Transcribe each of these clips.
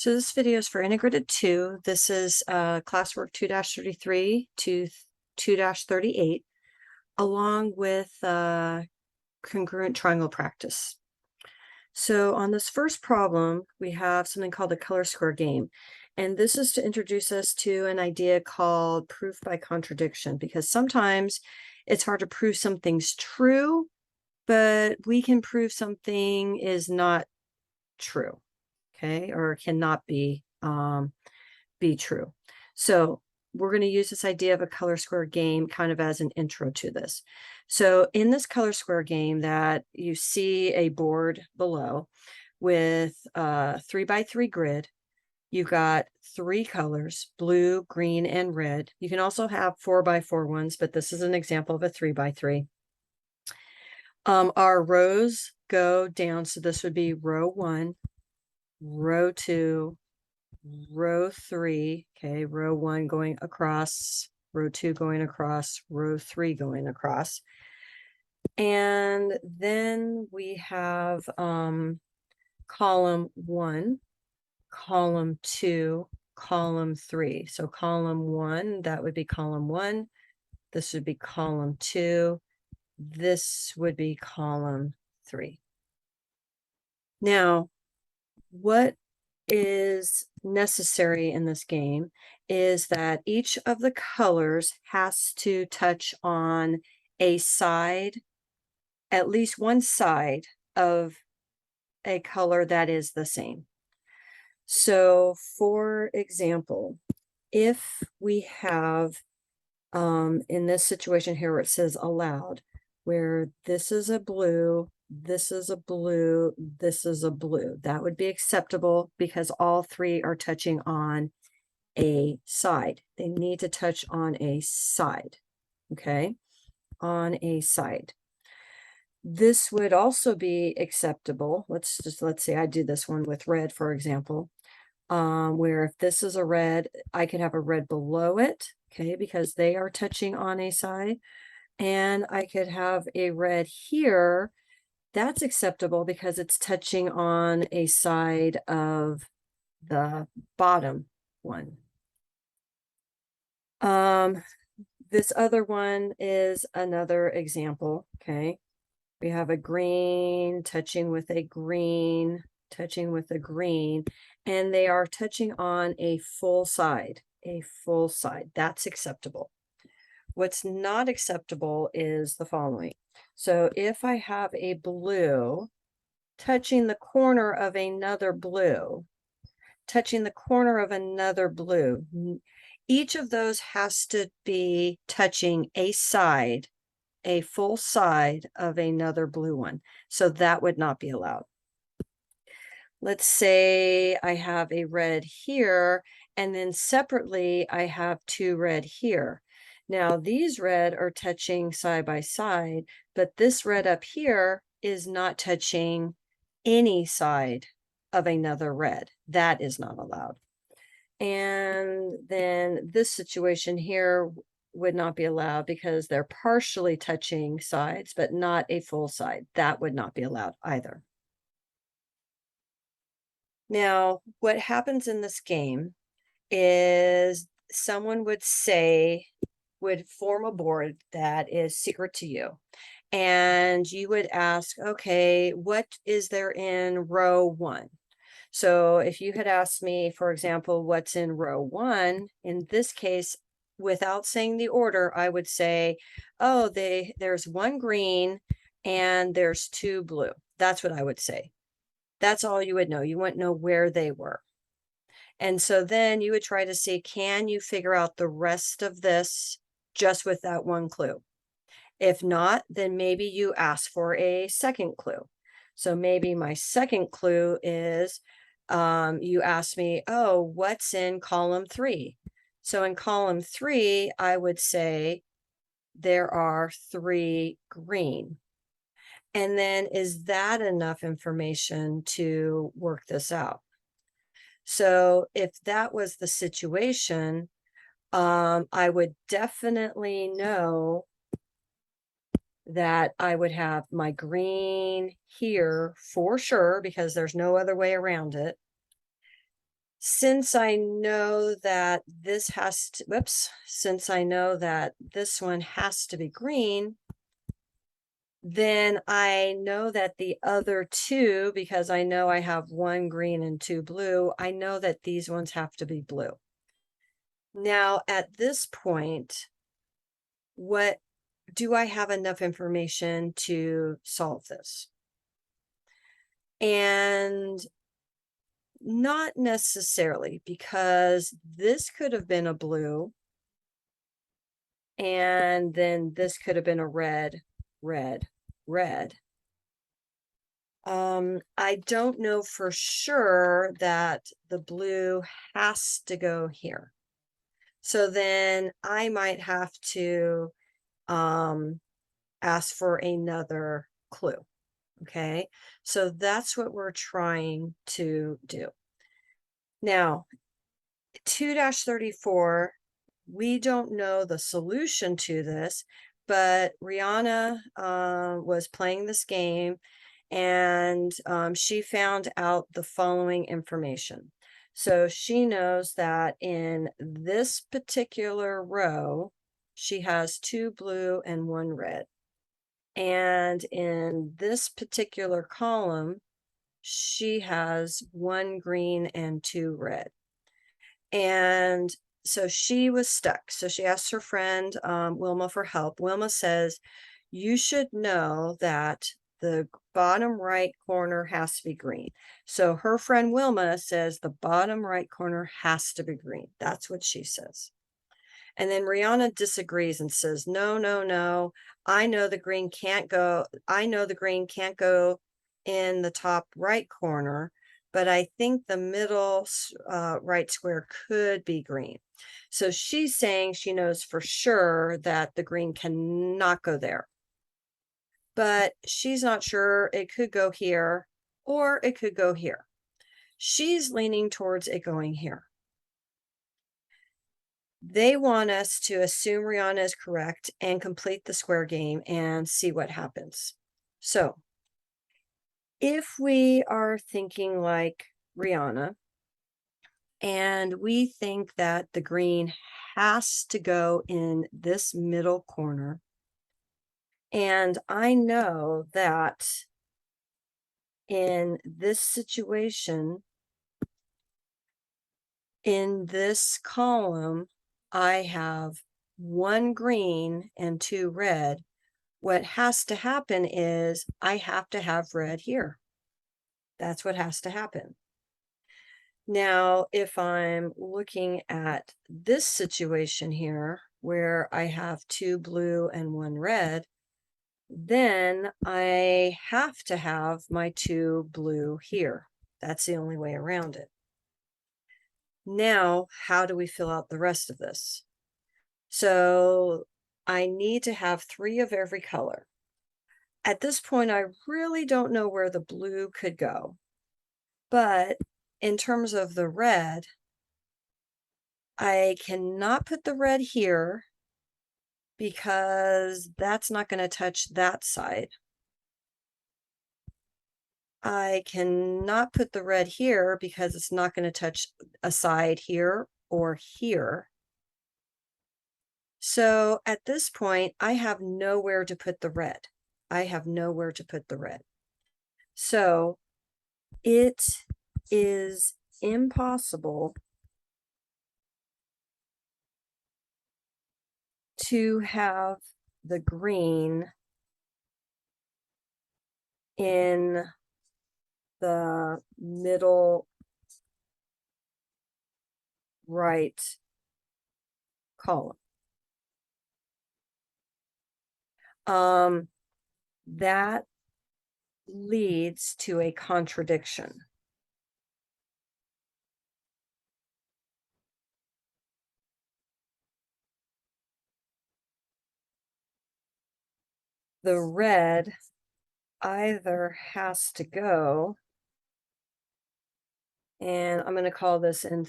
So this video is for Integrated 2. This is classwork 2-33 to 2-38, along with congruent triangle practice. So on this first problem, we have something called the color square game. And this is to introduce us to an idea called proof by contradiction, because sometimes it's hard to prove something's true, but we can prove something is not true. Okay, or cannot be true. So we're going to use this idea of a color square game kind of as an intro to this. So in this color square game that you see a board below with a 3x3 grid, you've got 3 colors, blue, green, and red. You can also have 4x4 ones, but this is an example of a 3x3. Our rows go down, so this would be row 1, row 2, row 3, okay, row 1 going across, row 2 going across, row 3 going across. And then we have column 1, column 2, column 3. So column 1, that would be column 1. This would be column 2. This would be column 3. Now, what is necessary in this game is that each of the colors has to touch on a side, at least one side of a color that is the same. So for example, if we have in this situation here where it says allowed, where this is a blue, this is a blue, this is a blue, that would be acceptable because all 3 are touching on a side. They need to touch on a side, okay, on a side. This would also be acceptable. Let's say I do this one with red, for example, where if this is a red, I could have a red below it, okay, because they are touching on a side. And I could have a red here. That's acceptable because it's touching on a side of the bottom one. This other one is another example, okay? We have a green touching with a green, touching with a green, and they are touching on a full side, a full side. That's acceptable. What's not acceptable is the following. So if I have a blue touching the corner of another blue, touching the corner of another blue, each of those has to be touching a side, a full side of another blue one. So that would not be allowed. Let's say I have a red here, and then separately I have 2 red here. Now these red are touching side by side, but this red up here is not touching any side of another red. That is not allowed. And then this situation here would not be allowed because they're partially touching sides, but not a full side. That would not be allowed either. Now, what happens in this game is someone would form a board that is secret to you. And you would ask, okay, what is there in row 1? So if you had asked me, for example, what's in row 1, in this case, without saying the order, I would say, oh, there's 1 green and there's 2 blue. That's what I would say. That's all you would know. You wouldn't know where they were. And so then you would try to see, can you figure out the rest of this just with that 1 clue? If not, then maybe you ask for a second clue. So maybe my second clue is you ask me, oh, what's in column 3? So in column 3, I would say there are 3 green. And then is that enough information to work this out? So if that was the situation, I would definitely know that I would have my green here for sure, because there's no other way around it. since I know that this has to, whoops, since I know that this one has to be green, then I know that the other two, because I know I have one green and two blue, I know that these ones have to be blue. Now, at this point, what do I have enough information to solve this? And not necessarily, because this could have been a blue, and then this could have been a red, red, red. I don't know for sure that the blue has to go here. So then I might have to ask for another clue. Okay, so that's what we're trying to do. Now, 2-34, we don't know the solution to this, but Rihanna was playing this game, and she found out the following information. So she knows that in this particular row, she has two blue and one red. And in this particular column, she has one green and two red. And so she was stuck. So she asked her friend Wilma for help. Wilma says, you should know that the bottom right corner has to be green. So her friend Wilma says the bottom right corner has to be green. That's what she says. And then Rihanna disagrees and says, no, no, no. I know the green can't go. I know the green can't go in the top right corner, but I think the middle right square could be green. So she's saying she knows for sure that the green cannot go there, but she's not sure. It could go here or it could go here. She's leaning towards it going here. They want us to assume Rihanna is correct and complete the square game and see what happens. So if we are thinking like Rihanna and we think that the green has to go in this middle corner, and I know that in this situation, in this column, I have one green and two red. What has to happen is I have to have red here. That's what has to happen. Now, if I'm looking at this situation here, where I have two blue and one red, then I have to have my two blue here. That's the only way around it. Now, how do we fill out the rest of this? So I need to have 3 of every color. At this point, I really don't know where the blue could go. But in terms of the red, I cannot put the red here because that's not going to touch that side. I cannot put the red here because it's not going to touch a side here or here. So at this point, I have nowhere to put the red. I have nowhere to put the red. So it is impossible to have the green in the middle right column. That leads to a contradiction. The red either has to go, and I'm going to call this in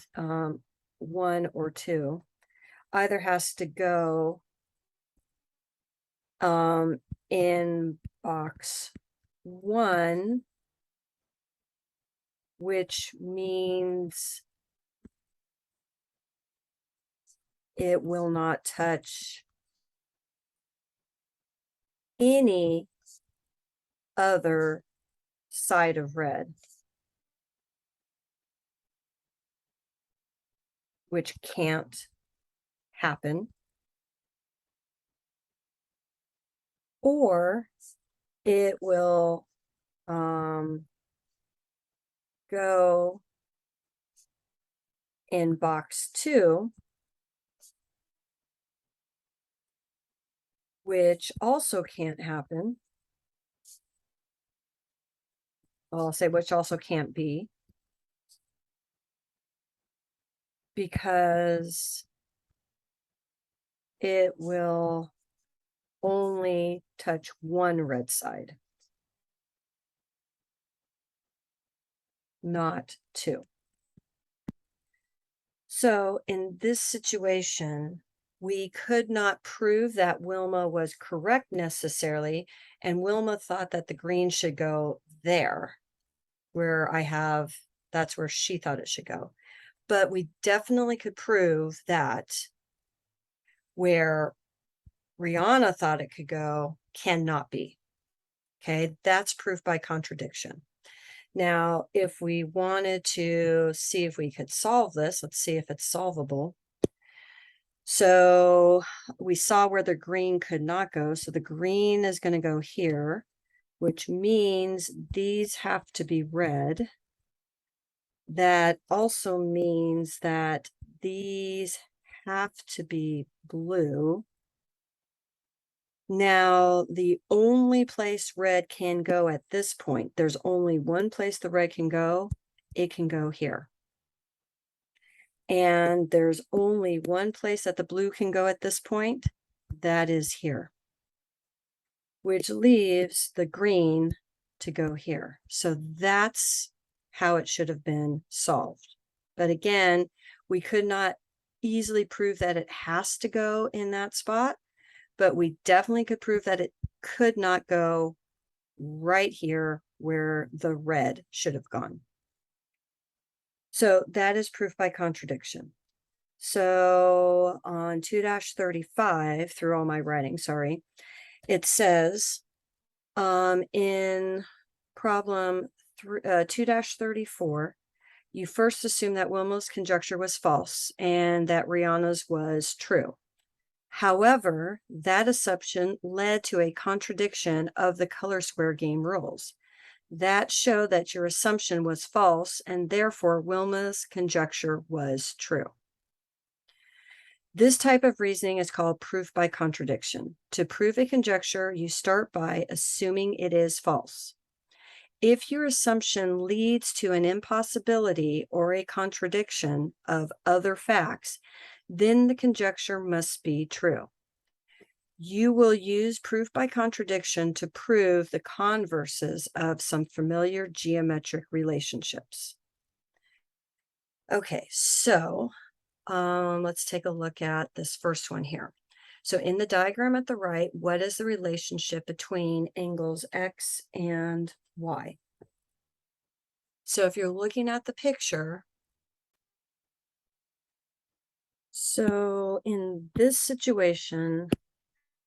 1 or 2, either has to go in box 1, which means it will not touch any other side of red, which can't happen. Or it will go in box 2, which also can't happen. I'll say which also can't be, because it will only touch one red side, not two. So in this situation, we could not prove that Wilma was correct necessarily, and Wilma thought that the green should go there, where that's where she thought it should go. But we definitely could prove that where Rihanna thought it could go cannot be. Okay, that's proof by contradiction. Now, if we wanted to see if we could solve this, let's see if it's solvable. So we saw where the green could not go. So the green is going to go here, which means these have to be red. That also means that these have to be blue. Now, the only place red can go at this point, there's only one place the red can go. It can go here. And there's only one place that the blue can go at this point. That is here, which leaves the green to go here. So that's how it should have been solved. But again, we could not easily prove that it has to go in that spot, but we definitely could prove that it could not go right here where the red should have gone. So that is proof by contradiction. So on 2-35, through all my writing, sorry, it says in problem 2-34, you first assume that Wilma's conjecture was false and that Rihanna's was true. However, that assumption led to a contradiction of the color square game rules. That showed that your assumption was false, and therefore Wilma's conjecture was true. This type of reasoning is called proof by contradiction. To prove a conjecture, you start by assuming it is false. If your assumption leads to an impossibility or a contradiction of other facts, then the conjecture must be true. You will use proof by contradiction to prove the converses of some familiar geometric relationships. Okay, so let's take a look at this first one here. So in the diagram at the right, what is the relationship between angles X and Y? So if you're looking at the picture, so in this situation,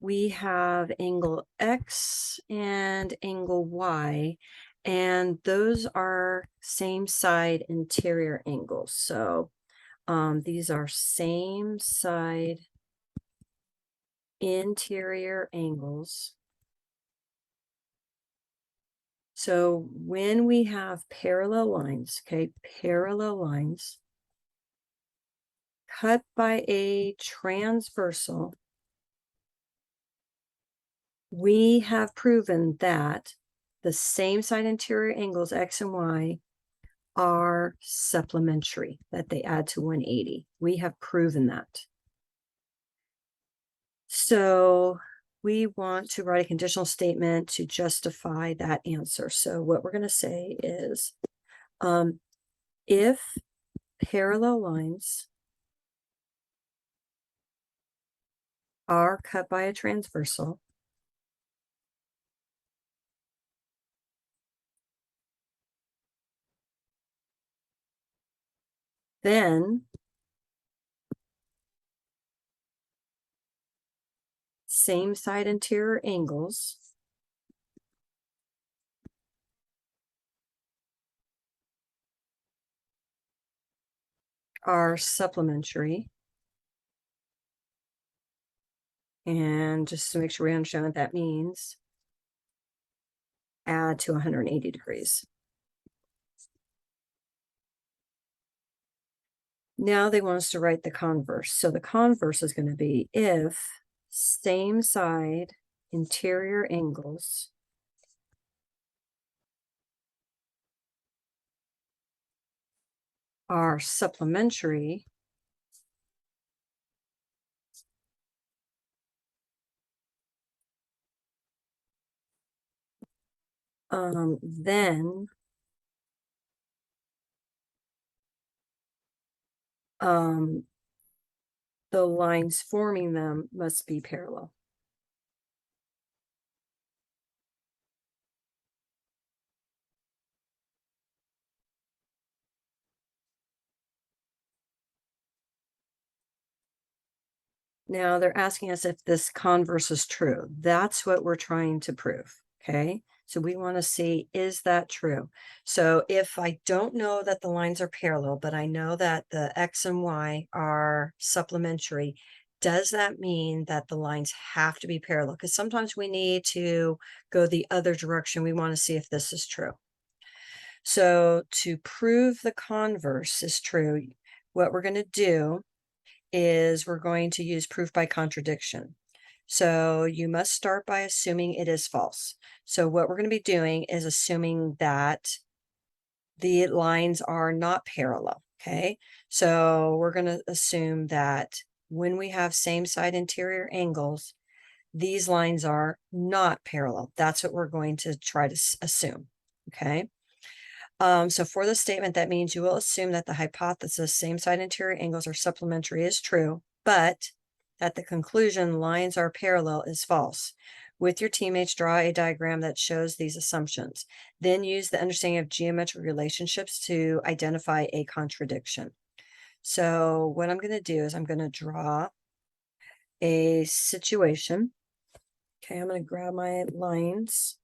we have angle X and angle Y, and those are same side interior angles. So these are same side interior angles. So when we have parallel lines, okay, parallel lines cut by a transversal, we have proven that the same side interior angles, X and Y, are supplementary, that they add to 180. We have proven that. So we want to write a conditional statement to justify that answer. So what we're going to say is, if parallel lines are cut by a transversal, then same side interior angles are supplementary. And just to make sure we understand what that means, add to 180 degrees. Now they want us to write the converse. So the converse is going to be if same side interior angles are supplementary, then the lines forming them must be parallel. Now they're asking us if this converse is true. That's what we're trying to prove, okay? So we want to see, is that true? So if I don't know that the lines are parallel, but I know that the X and Y are supplementary, does that mean that the lines have to be parallel? Because sometimes we need to go the other direction. We want to see if this is true. So to prove the converse is true, what we're going to do is we're going to use proof by contradiction. So you must start by assuming it is false. So what we're going to be doing is assuming that the lines are not parallel, okay? So we're going to assume that when we have same side interior angles, these lines are not parallel. That's what we're going to try to assume, okay? So for the statement, that means you will assume that the hypothesis same side interior angles are supplementary is true, but that the conclusion lines are parallel is false. With your teammates, draw a diagram that shows these assumptions. Then use the understanding of geometric relationships to identify a contradiction. So what I'm going to do is I'm going to draw a situation. Okay, I'm going to grab my lines.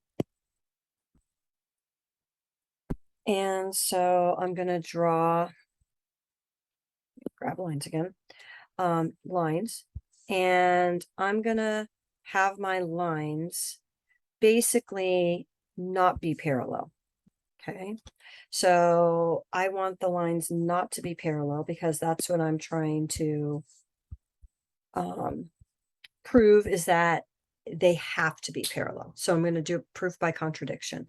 And so I'm going to grab lines again, lines, and I'm going to have my lines basically not be parallel. Okay, so I want the lines not to be parallel because that's what I'm trying to prove, is that they have to be parallel. So I'm going to do proof by contradiction.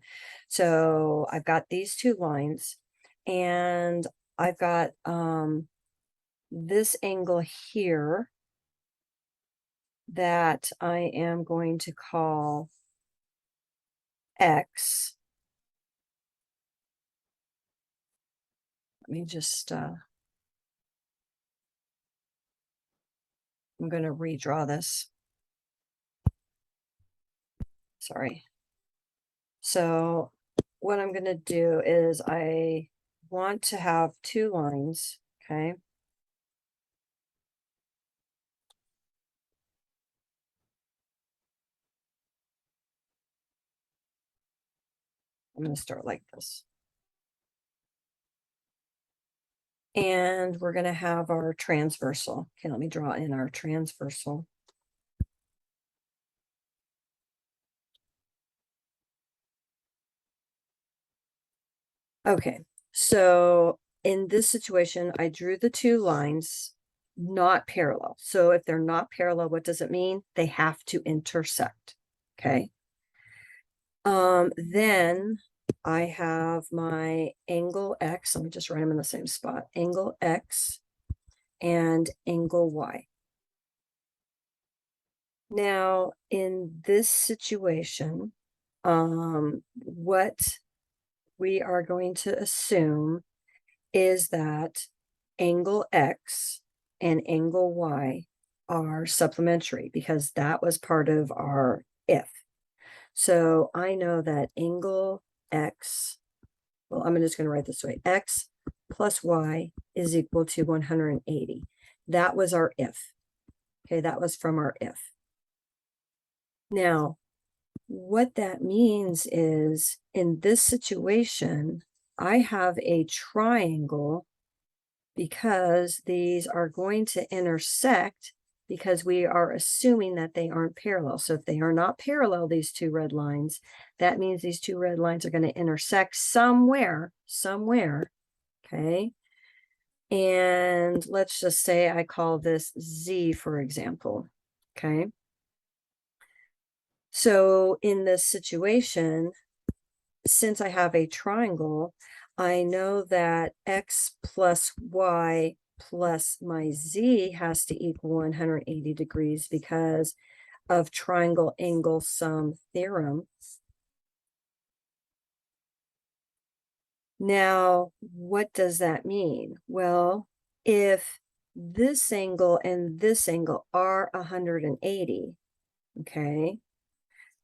So I've got these two lines and I've got this angle here that I am going to call X. Let me just, I'm going to redraw this. Sorry. So what I'm going to do is I want to have two lines, okay? I'm going to start like this. And we're going to have our transversal. Okay, let me draw in our transversal. Okay, so in this situation, I drew the two lines not parallel. So if they're not parallel, what does it mean? They have to intersect. Okay. Then I have my angle X. Let me just write them in the same spot. Angle X and angle Y. Now, in this situation, what we are going to assume is that angle X and angle Y are supplementary because that was part of our if. So I know that angle X, well, I'm just going to write this way, X plus Y is equal to 180. That was our if. Okay, that was from our if. Now, what that means is in this situation, I have a triangle because these are going to intersect because we are assuming that they aren't parallel. So if they are not parallel, these two red lines, that means these two red lines are going to intersect somewhere, okay? And let's just say I call this Z, for example, okay? So in this situation, since I have a triangle, I know that X plus Y plus my Z has to equal 180 degrees because of triangle angle sum theorem. Now, what does that mean? Well, if this angle and this angle are 180, okay,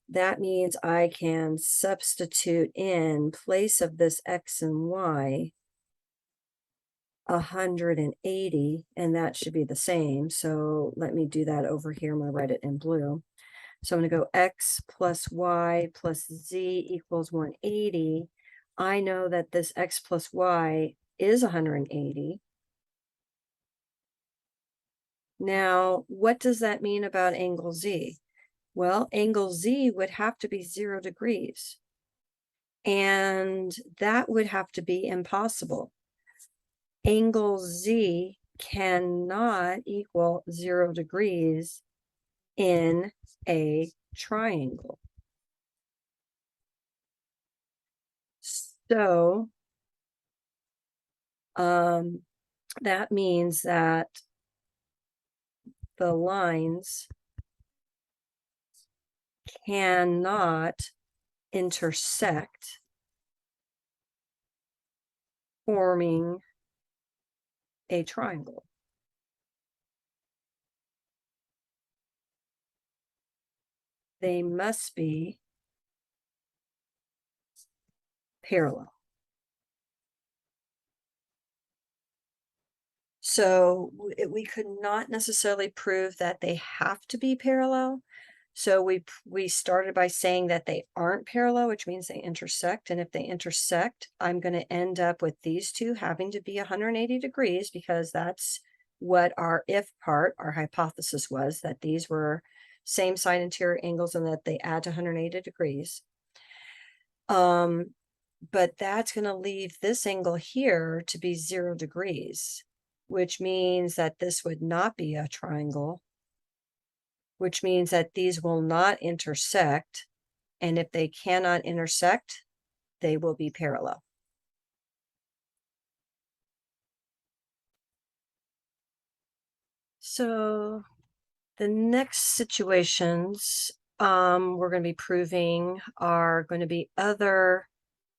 that means I can substitute in place of this X and Y 180, and that should be the same. So let me do that over here. I'm going to write it in blue. So I'm going to go X plus Y plus Z equals 180. I know that this X plus Y is 180. Now, what does that mean about angle Z? Well, angle Z would have to be 0 degrees. And that would have to be impossible. Angle Z cannot equal 0 degrees in a triangle. So that means that the lines cannot intersect, forming a triangle. They must be parallel. So we could not necessarily prove that they have to be parallel. So we started by saying that they aren't parallel, which means they intersect. And if they intersect, I'm going to end up with these two having to be 180 degrees because that's what our if part, our hypothesis was, that these were same side interior angles and that they add to 180 degrees. But that's going to leave this angle here to be 0 degrees, which means that this would not be a triangle, which means that these will not intersect. And if they cannot intersect, they will be parallel. So the next situations we're going to be proving are going to be other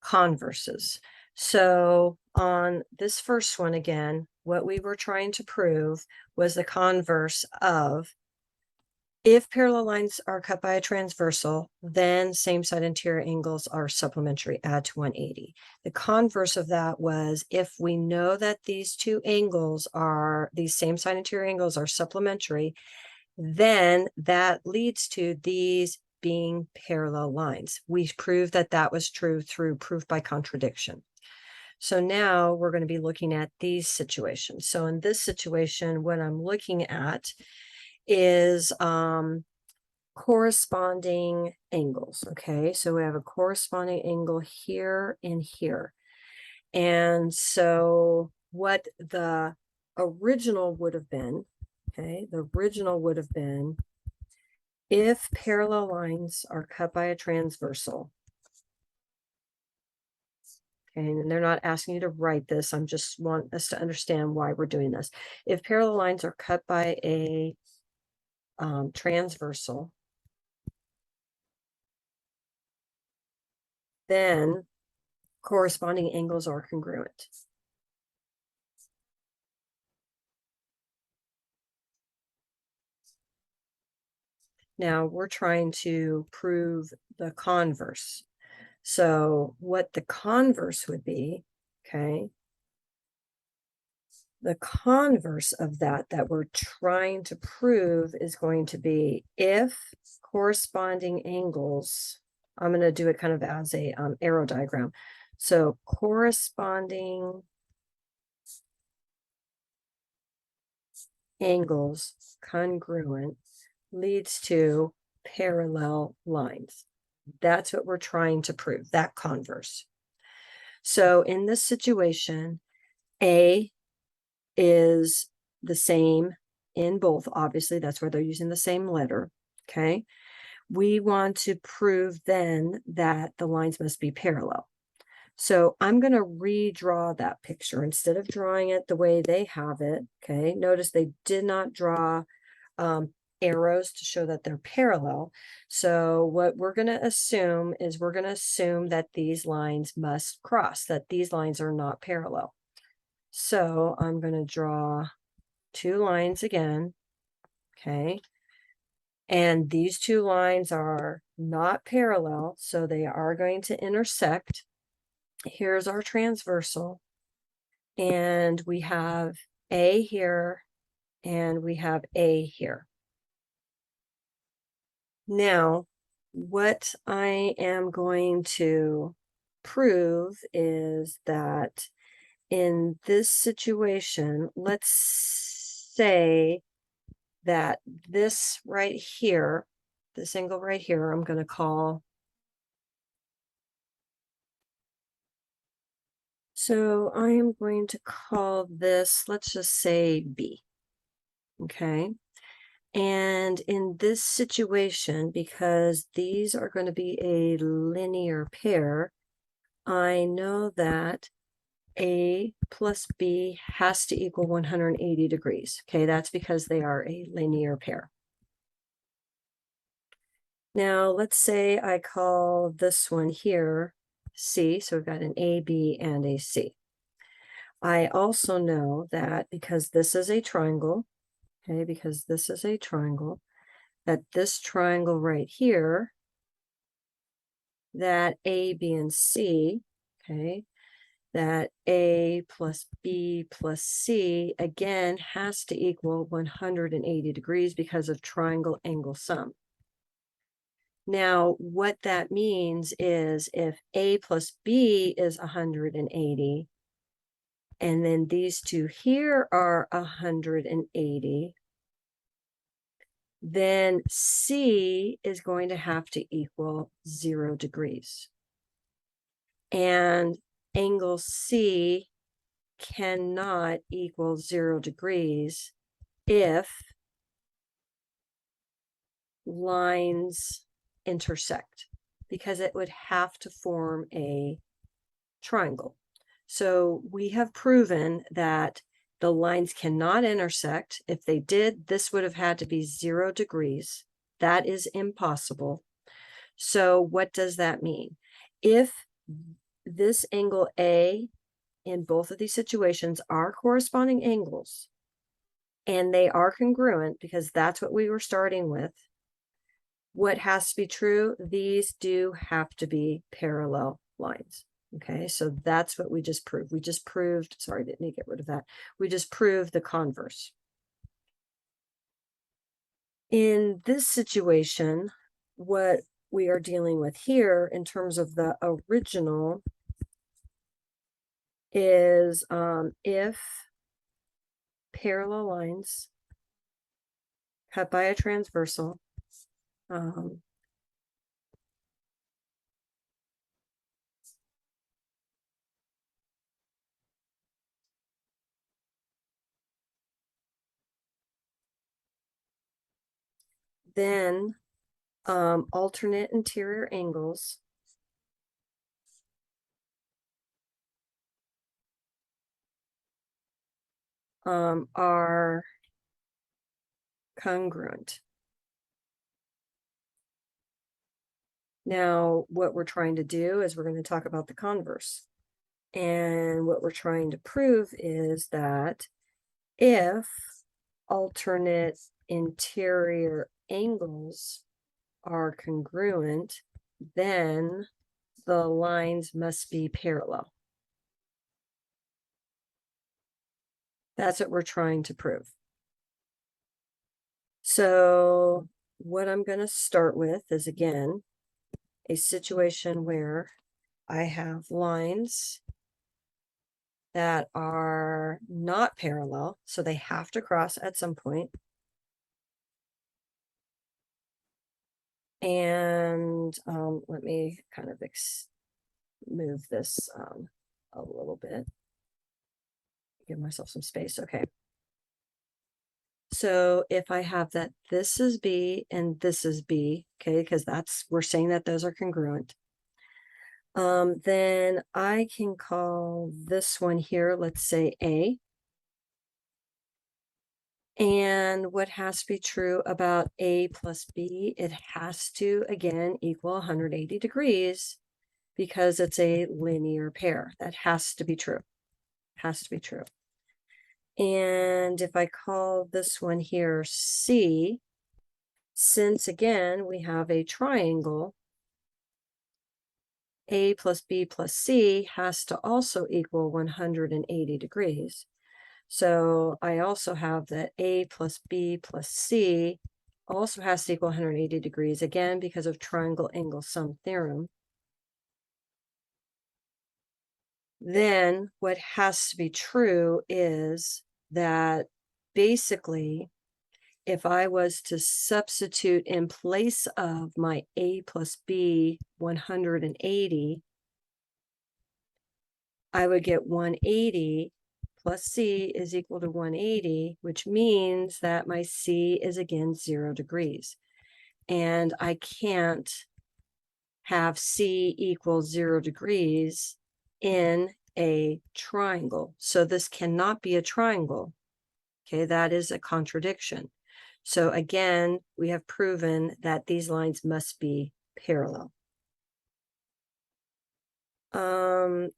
converses. So on this first one again, what we were trying to prove was the converse of if parallel lines are cut by a transversal, then same side interior angles are supplementary, add to 180. The converse of that was if we know that these two angles are, these same side interior angles are supplementary, then that leads to these being parallel lines. We proved that that was true through proof by contradiction. So now we're going to be looking at these situations. So in this situation, what I'm looking at is corresponding angles. Okay, so we have a corresponding angle here and here. And so what the original would have been, okay, the original would have been if parallel lines are cut by a transversal. Okay, and they're not asking you to write this. I'm just want us to understand why we're doing this. If parallel lines are cut by a transversal, then corresponding angles are congruent. Now we're trying to prove the converse. So what the converse would be, okay, The converse of that we're trying to prove is going to be if corresponding angles, I'm going to do it kind of as a arrow diagram. So corresponding angles congruent leads to parallel lines. That's what we're trying to prove, that converse. So in this situation, A is the same in both. Obviously, that's where they're using the same letter. Okay. We want to prove then that the lines must be parallel. So I'm going to redraw that picture instead of drawing it the way they have it. Okay. Notice they did not draw arrows to show that they're parallel. So what we're going to assume is we're going to assume that these lines must cross, that these lines are not parallel. So I'm going to draw two lines again. Okay. And these two lines are not parallel, so they are going to intersect. Here's our transversal. And we have A here, and we have A here. Now, what I am going to prove is that in this situation, let's say that this right here, this angle right here, I'm going to call. So I am going to call this, let's just say B. Okay. And in this situation, because these are going to be a linear pair, I know that A plus B has to equal 180 degrees. Okay, that's because they are a linear pair. Now, let's say I call this one here C, so we've got an A, B, and a C. I also know that because this is a triangle, okay, because this is a triangle, that this triangle right here, that A, B, and C, okay, that A plus B plus C, again, has to equal 180 degrees because of triangle angle sum. Now, what that means is if A plus B is 180, and then these two here are 180, then C is going to have to equal 0 degrees. And angle C cannot equal 0 degrees if lines intersect, because it would have to form a triangle. So we have proven that the lines cannot intersect. If they did, this would have had to be 0 degrees. That is impossible. So what does that mean? If this angle A in both of these situations are corresponding angles, and they are congruent because that's what we were starting with, what has to be true? These do have to be parallel lines. Okay, so that's what we just proved. We just proved, sorry, didn't get rid of that. We just proved the converse. In this situation, what we are dealing with here in terms of the original is if parallel lines cut by a transversal then alternate interior angles are congruent. Now, what we're trying to do is we're going to talk about the converse. And what we're trying to prove is that if alternate interior angles are congruent, then the lines must be parallel. That's what we're trying to prove. So what I'm going to start with is, again, a situation where I have lines that are not parallel, so they have to cross at some point. And let me kind of move this a little bit, give myself some space. Okay. So if I have that this is B and this is B, okay, because we're saying that those are congruent. Then I can call this one here, let's say A. And what has to be true about A plus B? It has to, again, equal 180 degrees because it's a linear pair. That has to be true. Has to be true. And if I call this one here C, since again, we have a triangle, A plus B plus C has to also equal 180 degrees. So I also have that A plus B plus C also has to equal 180 degrees, again, because of triangle angle sum theorem. Then what has to be true is that basically, if I was to substitute in place of my A plus B 180, I would get 180 plus C is equal to 180, which means that my C is again 0 degrees. And I can't have C equal 0 degrees in a triangle. So this cannot be a triangle. Okay, that is a contradiction. So again, we have proven that these lines must be parallel.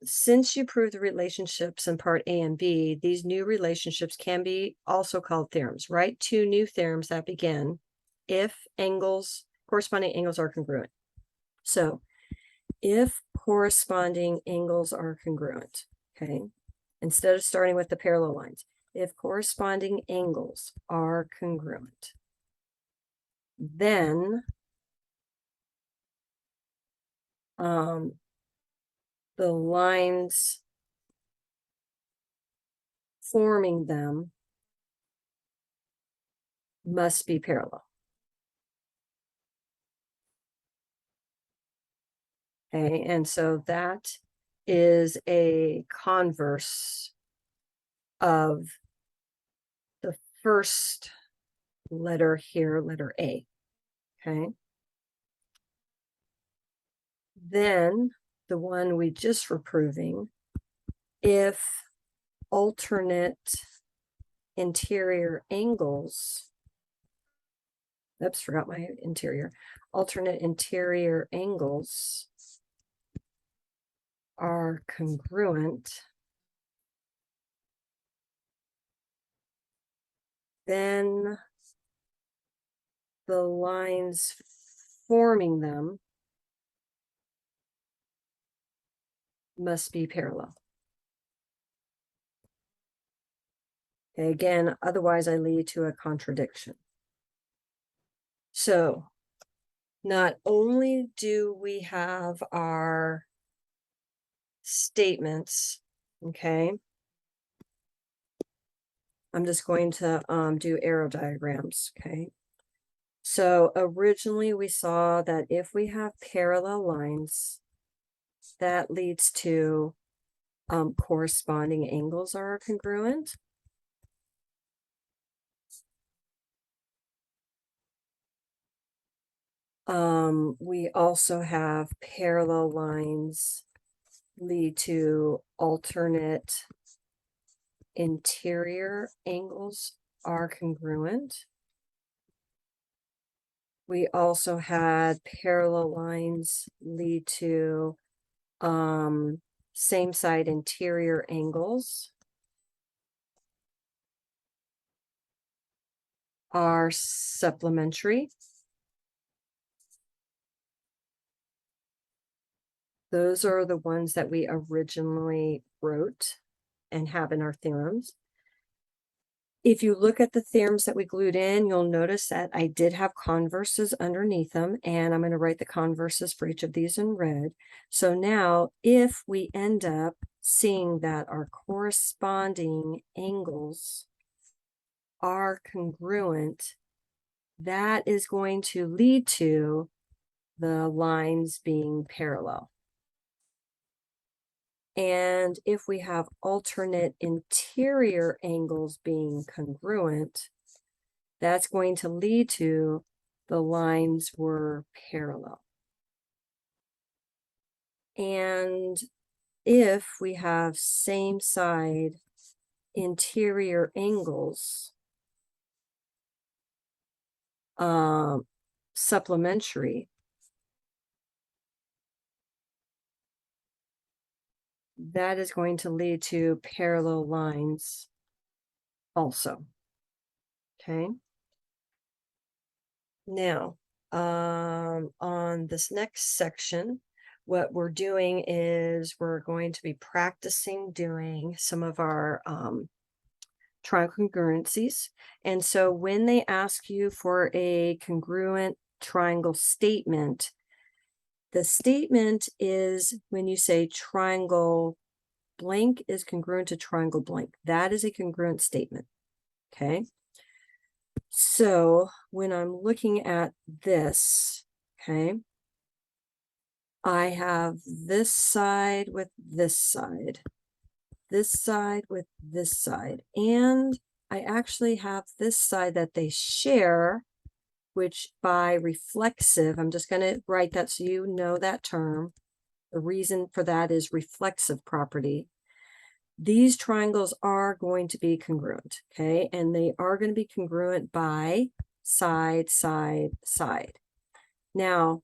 Since you proved the relationships in part A and B, these new relationships can be also called theorems. Write two new theorems that begin if corresponding angles are congruent. So if corresponding angles are congruent, okay, instead of starting with the parallel lines, if corresponding angles are congruent, then the lines forming them must be parallel. Okay, and so that is a converse of the first letter here, letter A. Okay. Then the one we just were proving, if alternate interior angles, oops, forgot my interior, alternate interior angles are congruent, then the lines forming them must be parallel. Okay, again, otherwise I lead to a contradiction. So not only do we have our statements, okay, I'm just going to do arrow diagrams, okay. So originally we saw that if we have parallel lines, that leads to corresponding angles are congruent. We also have parallel lines lead to alternate interior angles are congruent. We also had parallel lines lead to same side interior angles are supplementary. Those are the ones that we originally wrote and have in our theorems. If you look at the theorems that we glued in, you'll notice that I did have converses underneath them, and I'm going to write the converses for each of these in red. So now, if we end up seeing that our corresponding angles are congruent, that is going to lead to the lines being parallel. And if we have alternate interior angles being congruent, that's going to lead to the lines were parallel. And if we have same side interior angles, supplementary, that is going to lead to parallel lines also. Okay. Now, on this next section, what we're doing is we're going to be practicing doing some of our triangle congruencies. And so when they ask you for a congruent triangle statement, the statement is when you say triangle blank is congruent to triangle blank. That is a congruent statement. Okay. So when I'm looking at this, okay, I have this side with this side with this side, and I actually have this side that they share, which by reflexive, I'm just going to write that so you know that term. The reason for that is reflexive property. These triangles are going to be congruent, okay? And they are going to be congruent by side, side, side. Now,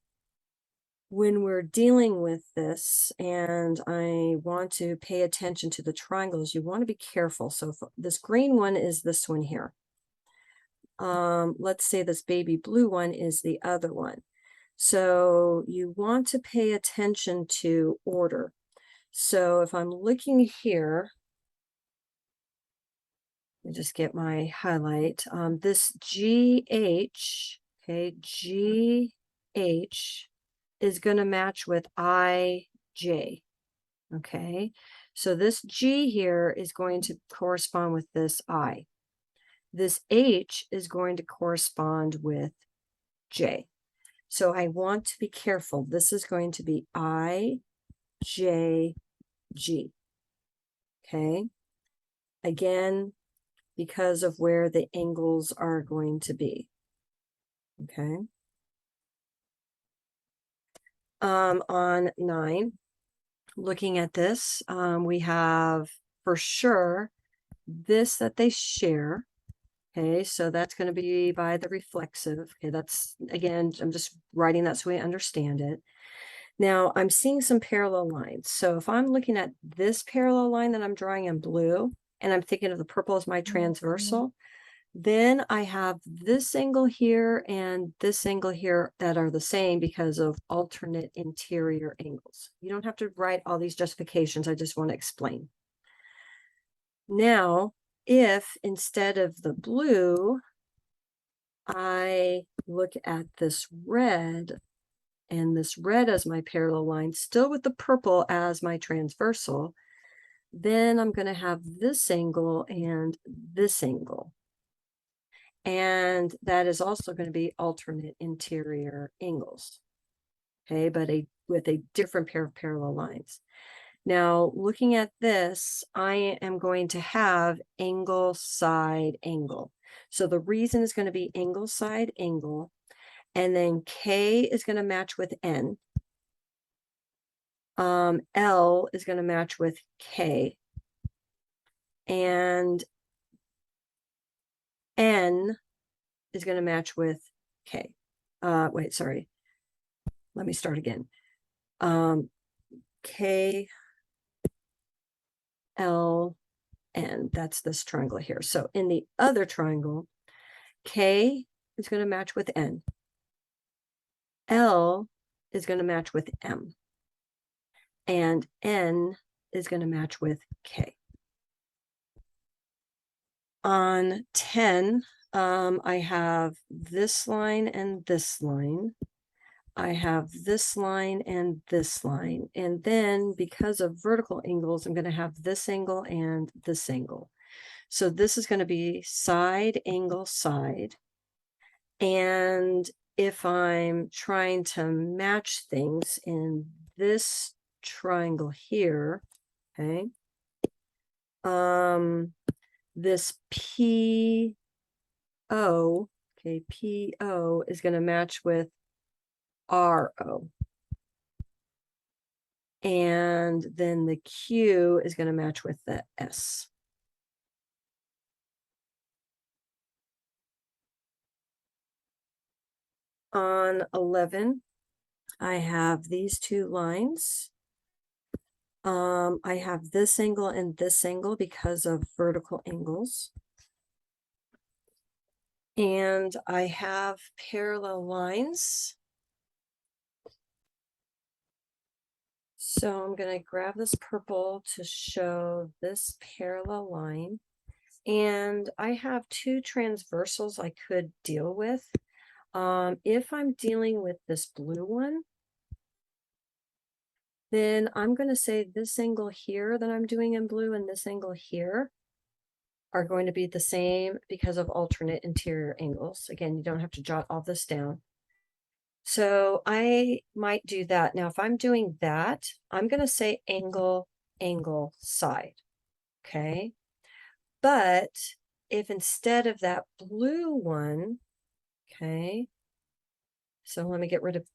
when we're dealing with this and I want to pay attention to the triangles, you want to be careful. So if this green one is this one here. Let's say this baby blue one is the other one. So you want to pay attention to order. So if I'm looking here, let me just get my highlight. This GH, okay, GH is going to match with IJ, okay? So this G here is going to correspond with this I. This H is going to correspond with J. So I want to be careful. This is going to be I, J, G, okay? Again, because of where the angles are going to be, okay? On 9, looking at this, we have for sure this that they share. Okay, so that's going to be by the reflexive. Okay, that's, again, I'm just writing that so we understand it. Now, I'm seeing some parallel lines. So if I'm looking at this parallel line that I'm drawing in blue, and I'm thinking of the purple as my transversal, then I have this angle here and this angle here that are the same because of alternate interior angles. You don't have to write all these justifications. I just want to explain. Now, if instead of the blue, I look at this red, and this red as my parallel line, still with the purple as my transversal, then I'm going to have this angle and this angle. And that is also going to be alternate interior angles, okay, but with a different pair of parallel lines. Now, looking at this, I am going to have angle, side, angle. So the reason is going to be angle, side, angle, and then K is going to match with N. L is going to match with K, and N is going to match with K. Wait, sorry. Let me start again. K, L, N. That's this triangle here. So in the other triangle, K is going to match with N. L is going to match with M. And N is going to match with K. On 10, I have this line and this line. I have this line and this line. And then because of vertical angles, I'm going to have this angle and this angle. So this is going to be side, angle, side. And if I'm trying to match things in this triangle here, okay, this PO, okay, PO is going to match with RO. And then the Q is going to match with the S. On 11, I have these two lines. I have this angle and this angle because of vertical angles. And I have parallel lines. So I'm going to grab this purple to show this parallel line. And I have two transversals I could deal with. If I'm dealing with this blue one, then I'm going to say this angle here that I'm doing in blue and this angle here are going to be the same because of alternate interior angles. Again, you don't have to jot all this down. So I might do that. Now, if I'm doing that, I'm going to say angle, angle, side. Okay. But if instead of that blue one, okay, so let me get rid of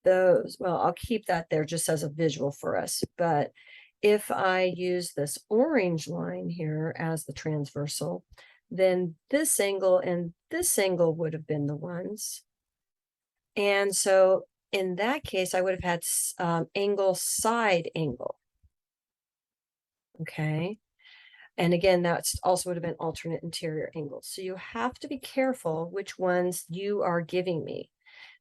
those. Well, I'll keep that there just as a visual for us. But if I use this orange line here as the transversal, then this angle and this angle would have been the ones. And so in that case, I would have had angle, side, angle. Okay. And again, that's also would have been alternate interior angles. So you have to be careful which ones you are giving me.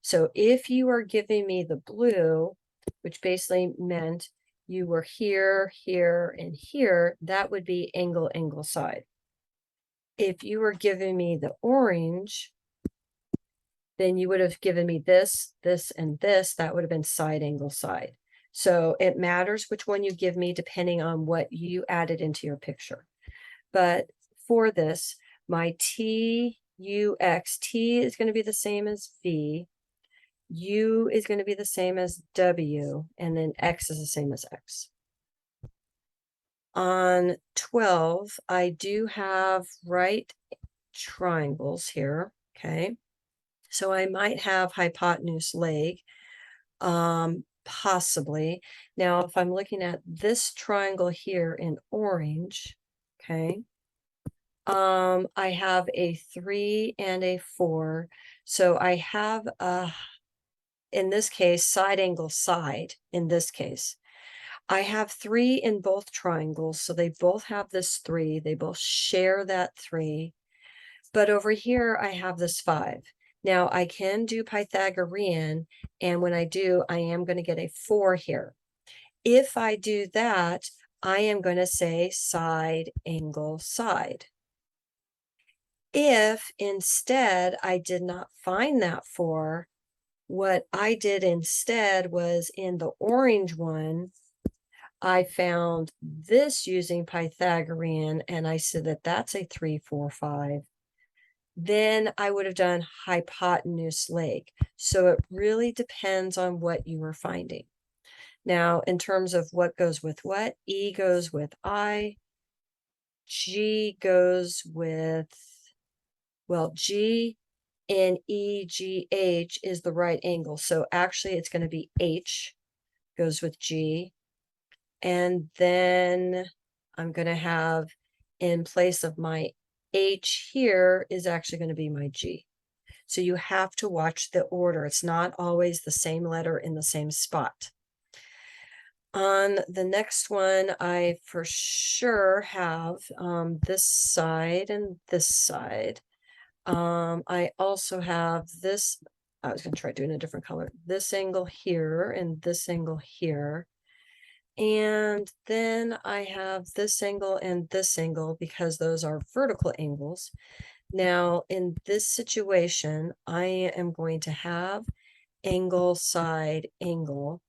So if you are giving me the blue, which basically meant you were here, here, and here, that would be angle, angle, side. If you were giving me the orange, then you would have given me this, this, and this. That would have been side, angle, side. So it matters which one you give me depending on what you added into your picture. But for this, my T, U, X, T is going to be the same as V. U is going to be the same as W, and then X is the same as X. On 12, I do have right triangles here, okay? So I might have hypotenuse leg, possibly. Now, if I'm looking at this triangle here in orange, okay, I have a 3 and a 4. So I have in this case, side angle side in this case. I have 3 in both triangles, so they both have this 3. They both share that 3. But over here, I have this 5. Now, I can do Pythagorean, and when I do, I am going to get a 4 here. If I do that, I am going to say side, angle, side. If instead I did not find that 4, what I did instead was in the orange one, I found this using Pythagorean, and I said that that's a 3, 4, 5. Then I would have done hypotenuse leg. So it really depends on what you are finding. Now, in terms of what goes with what, E goes with I, G goes with, well, G and EGH is the right angle. So actually it's going to be H goes with G. And then I'm going to have in place of my H here is actually going to be my G. So you have to watch the order. It's not always the same letter in the same spot. On the next one, I for sure have this side and this side. I also have this, I was going to try doing a different color, this angle here and this angle here. And then I have this angle and this angle because those are vertical angles. Now, in this situation, I am going to have angle, side, angle,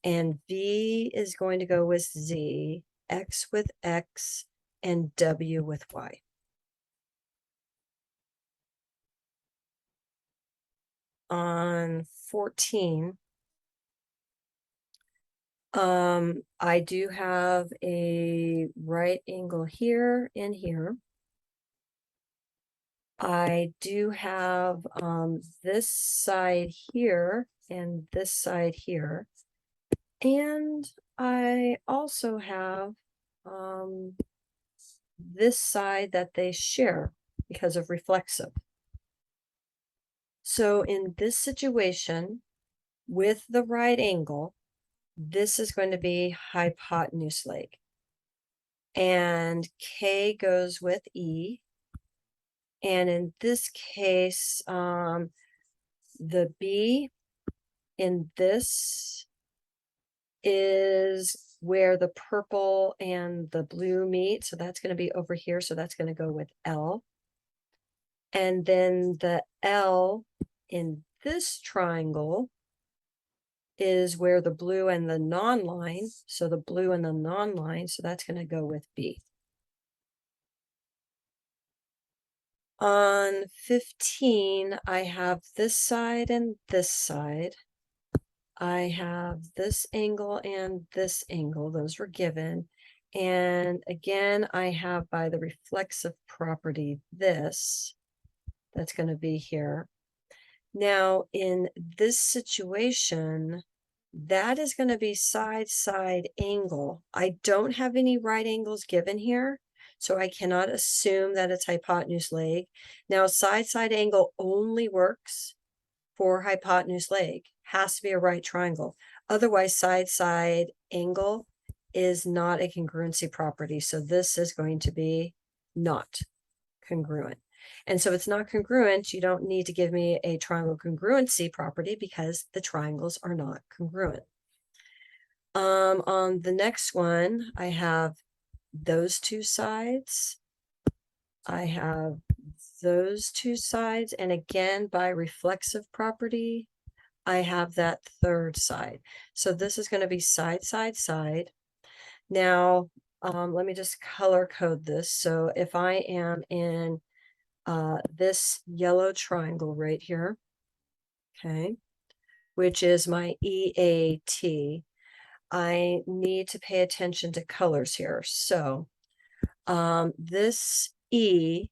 and V is going to go with Z, X with X, and W with Y. On 14, I do have a right angle here and here. I do have this side here and this side here. And I also have this side that they share because of reflexive. So in this situation, with the right angle, this is going to be hypotenuse leg. And K goes with E. And in this case, the B in this is where the purple and the blue meet. So that's going to be over here. So that's going to go with L. And then the L in this triangle is where the blue and the non-line. So the blue and the non-line. So that's going to go with B. On 15, I have this side and this side. I have this angle and this angle. Those were given. And again, I have by the reflexive property this. That's going to be here. Now, in this situation, that is going to be side, side, angle. I don't have any right angles given here, so I cannot assume that it's hypotenuse leg. Now, side, side angle only works for hypotenuse leg. Has to be a right triangle. Otherwise, side, side angle is not a congruency property. So this is going to be not congruent. And so it's not congruent. You don't need to give me a triangle congruency property because the triangles are not congruent. On the next one, I have those two sides. I have those two sides. And again, by reflexive property, I have that third side. So this is going to be side, side, side. Now, let me just color code this. So if I am in this yellow triangle right here, okay, which is my EAT, I need to pay attention to colors here. So this E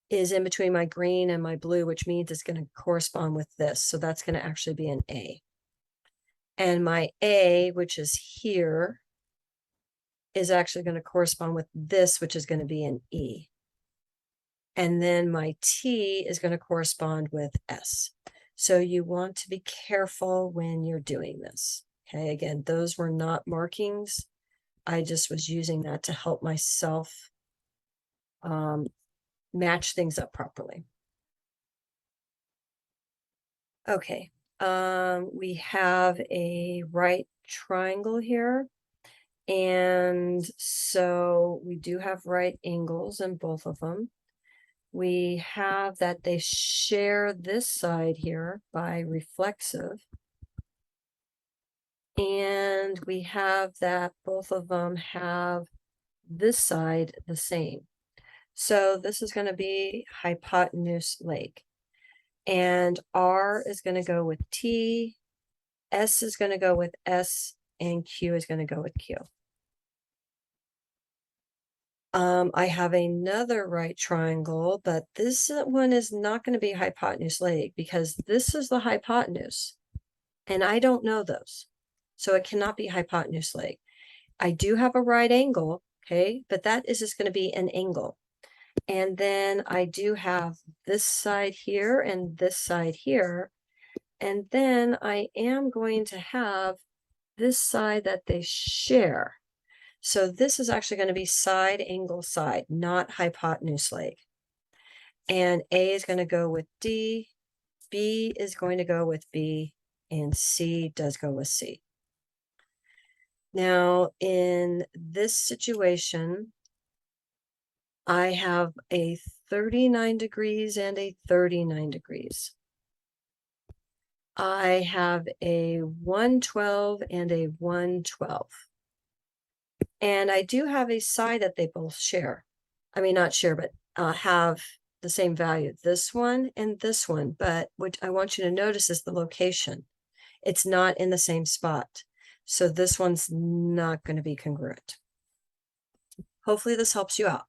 is in between my green and my blue, which means it's going to correspond with this. So that's going to actually be an A. And my A, which is here, is actually going to correspond with this, which is going to be an E. And then my T is going to correspond with S. So you want to be careful when you're doing this. Okay, again, those were not markings. I just was using that to help myself match things up properly. Okay, we have a right triangle here. And so we do have right angles in both of them. We have that they share this side here by reflexive. And we have that both of them have this side the same. So this is going to be hypotenuse leg. And R is going to go with T, S is going to go with S, and Q is going to go with Q. I have another right triangle, but this one is not going to be hypotenuse leg because this is the hypotenuse, and I don't know those. So it cannot be hypotenuse leg. I do have a right angle, okay, but that is just going to be an angle. And then I do have this side here and this side here. And then I am going to have this side that they share. So this is actually going to be side angle side, not hypotenuse leg. And A is going to go with D, B is going to go with B, and C does go with C. Now, in this situation, I have a 39 degrees and a 39 degrees. I have a 112 and a 112. And I do have a side that they both share. I mean, not share, but have the same value. This one and this one. But what I want you to notice is the location. It's not in the same spot. So this one's not going to be congruent. Hopefully this helps you out.